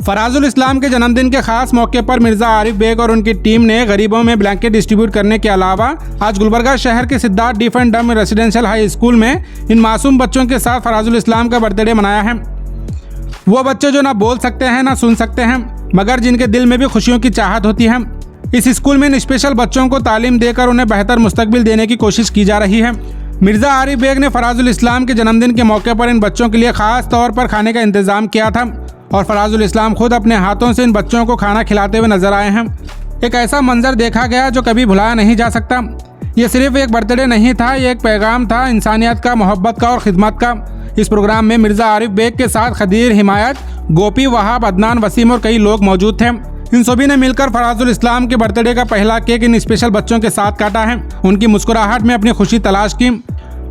फराजुल इस्लाम के जन्मदिन के खास मौके पर मिर्जा आरिफ बेग और उनकी टीम ने गरीबों में ब्लैंकेट डिस्ट्रीब्यूट करने के अलावा आज गुलबर्गा शहर के सिद्धार्थ डीफ एंड डम रेसिडेंशियल हाई स्कूल में इन मासूम बच्चों के साथ फराजुल इस्लाम का बर्थडे मनाया है। वो बच्चे जो ना बोल सकते हैं ना सुन सकते हैं, मगर जिनके दिल में भी खुशियों की चाहत होती है। इस स्कूल में इन स्पेशल बच्चों को तालीम देकर उन्हें बेहतर मुस्तकबिल देने की कोशिश की जा रही है। मिर्जा आरिफ बेग ने फराजुल इस्लाम के जन्मदिन के मौके पर इन बच्चों के लिए खास तौर पर खाने का इंतजाम किया था और फराजुल इस्लाम खुद अपने हाथों से इन बच्चों को खाना खिलाते हुए नजर आए हैं। एक ऐसा मंजर देखा गया जो कभी भुलाया नहीं जा सकता। ये सिर्फ एक बर्थडे नहीं था, ये एक पैगाम था इंसानियत का, मोहब्बत का और खिदमत का। इस प्रोग्राम में मिर्जा आरिफ बेग के साथ खदीर, हिमायत, गोपी, वहाब, अदनान, वसीम और कई लोग मौजूद थे। इन सभी ने मिलकर फराजुल इस्लाम के बर्थडे का पहला केक इन स्पेशल बच्चों के साथ काटा है। उनकी मुस्कुराहट में अपनी खुशी तलाश की।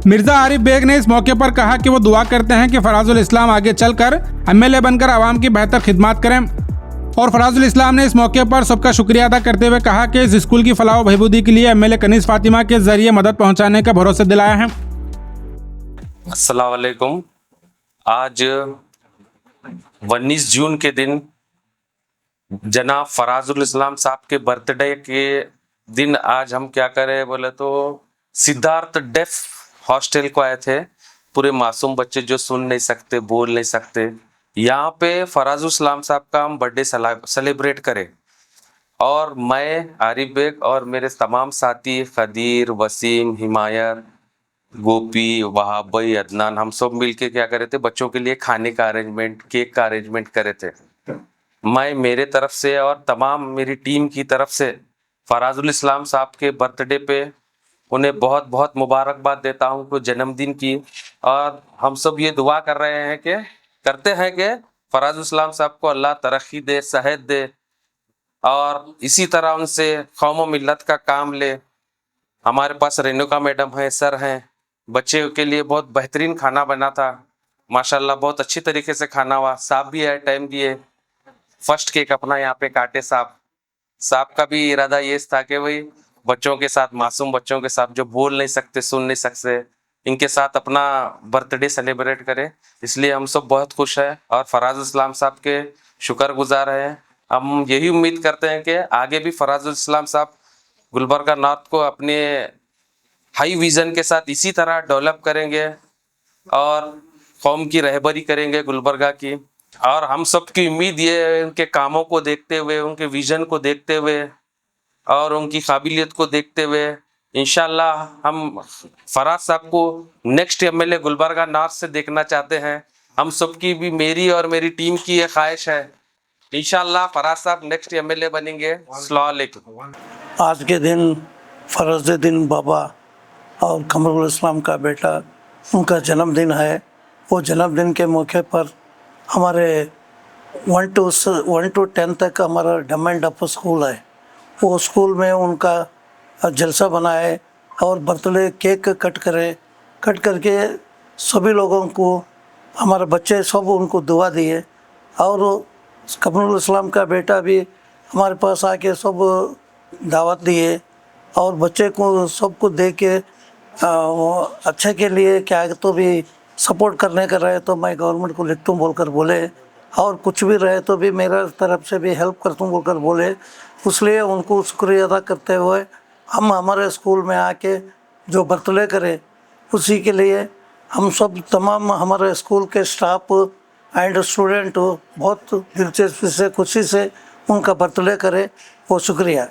मिर्जा आरिफ बेग ने इस मौके पर कहा कि वो दुआ करते हैं कि फराजुल इस्लाम आगे चलकर एमएलए बनकर आवाम की बेहतर खिदमत करें। और फराजुल इस्लाम ने इस मौके पर सबका शुक्रिया अदा करते हुए कहा कि इस स्कूल की फलाह व बहबूदी के लिए एमएलए कनीज फातिमा के जरिए मदद पहुंचाने का भरोसा दिलाया है। अस्सलाम वालेकुम। आज 19 जून के दिन जनाब फराजुल इस्लाम साहब के बर्थडे के दिन आज हम क्या करें बोले तो सिद्धार्थ डेफ हॉस्टल को आए थे। पूरे मासूम बच्चे जो सुन नहीं सकते, बोल नहीं सकते, यहाँ पे फराजुल इस्लाम साहब का हम बर्थडे सेलिब्रेट करें। और मैं आरिफ बेग और मेरे तमाम साथी खदीर, वसीम, हिमायत, गोपी, वहाब भाई, अदनान, हम सब मिलके क्या करे थे, बच्चों के लिए खाने का अरेंजमेंट, केक का अरेंजमेंट करे थे। मैं मेरे तरफ से और तमाम मेरी टीम की तरफ से फराजुल इस्लाम साहब के बर्थडे पे उन्हें बहुत बहुत मुबारकबाद देता हूँ को जन्मदिन की। और हम सब ये दुआ कर रहे हैं कि फराजुल इस्लाम साहब को अल्लाह तरक्की दे, सेहत दे और इसी तरह उनसे कौम व मिल्लत का काम ले। हमारे पास रेणुका मैडम है, सर हैं, बच्चे के लिए बहुत बेहतरीन खाना बना था माशाल्लाह, बहुत अच्छी तरीके से खाना हुआ। साहब भी है, टाइम दिए, फर्स्ट केक अपना यहाँ पे काटे। साहब का भी इरादा ये था कि भाई बच्चों के साथ, मासूम बच्चों के साथ जो बोल नहीं सकते, सुन नहीं सकते, इनके साथ अपना बर्थडे सेलिब्रेट करें। इसलिए हम सब बहुत खुश हैं और फराजुल इस्लाम साहब के शुक्रगुजार हैं। हम यही उम्मीद करते हैं कि आगे भी फराजुल इस्लाम साहब गुलबर्गा नॉर्थ को अपने हाई विजन के साथ इसी तरह डेवलप करेंगे और कौम की रहबरी करेंगे गुलबर्गा की। और हम सब की उम्मीद ये है, उनके कामों को देखते हुए, उनके विजन को देखते हुए और उनकी काबिलियत को देखते हुए इंशाल्लाह हम फराज साहब को नेक्स्ट एमएलए गुलबर्गा नॉर्थ से देखना चाहते हैं। हम सब की भी, मेरी और मेरी टीम की ये ख्वाहिश है, इंशाल्लाह फराज साहब नेक्स्ट एमएलए बनेंगे। अस्सलाम वालेकुम। आज के दिन फराजुद्दीन बाबा और कमरुल इस्लाम का बेटा, उनका जन्मदिन है। वो जन्मदिन के मौके पर हमारे 1 to 10 तक हमारा डम एंड डफ स्कूल है, वो स्कूल में उनका जलसा बनाए और बर्थडे केक कट करके सभी लोगों को, हमारे बच्चे सब उनको दुआ दिए। और कमरुल इस्लाम का बेटा भी हमारे पास आके सब दावत दिए और बच्चे को सबको दे के अच्छे के लिए क्या तो भी सपोर्ट करने का रहे तो मैं गवर्नमेंट को लिखता हूँ बोलकर बोले, और कुछ भी रहे तो भी मेरा तरफ से भी हेल्प करता हूँ बोलकर बोले। इसलिए उनको शुक्रिया अदा करते हुए हम हमारे स्कूल में आके जो बर्थडे करें, उसी के लिए हम सब तमाम हमारे स्कूल के स्टाफ एंड स्टूडेंट बहुत दिलचस्पी से, खुशी से उनका बर्थडे करें। वो शुक्रिया।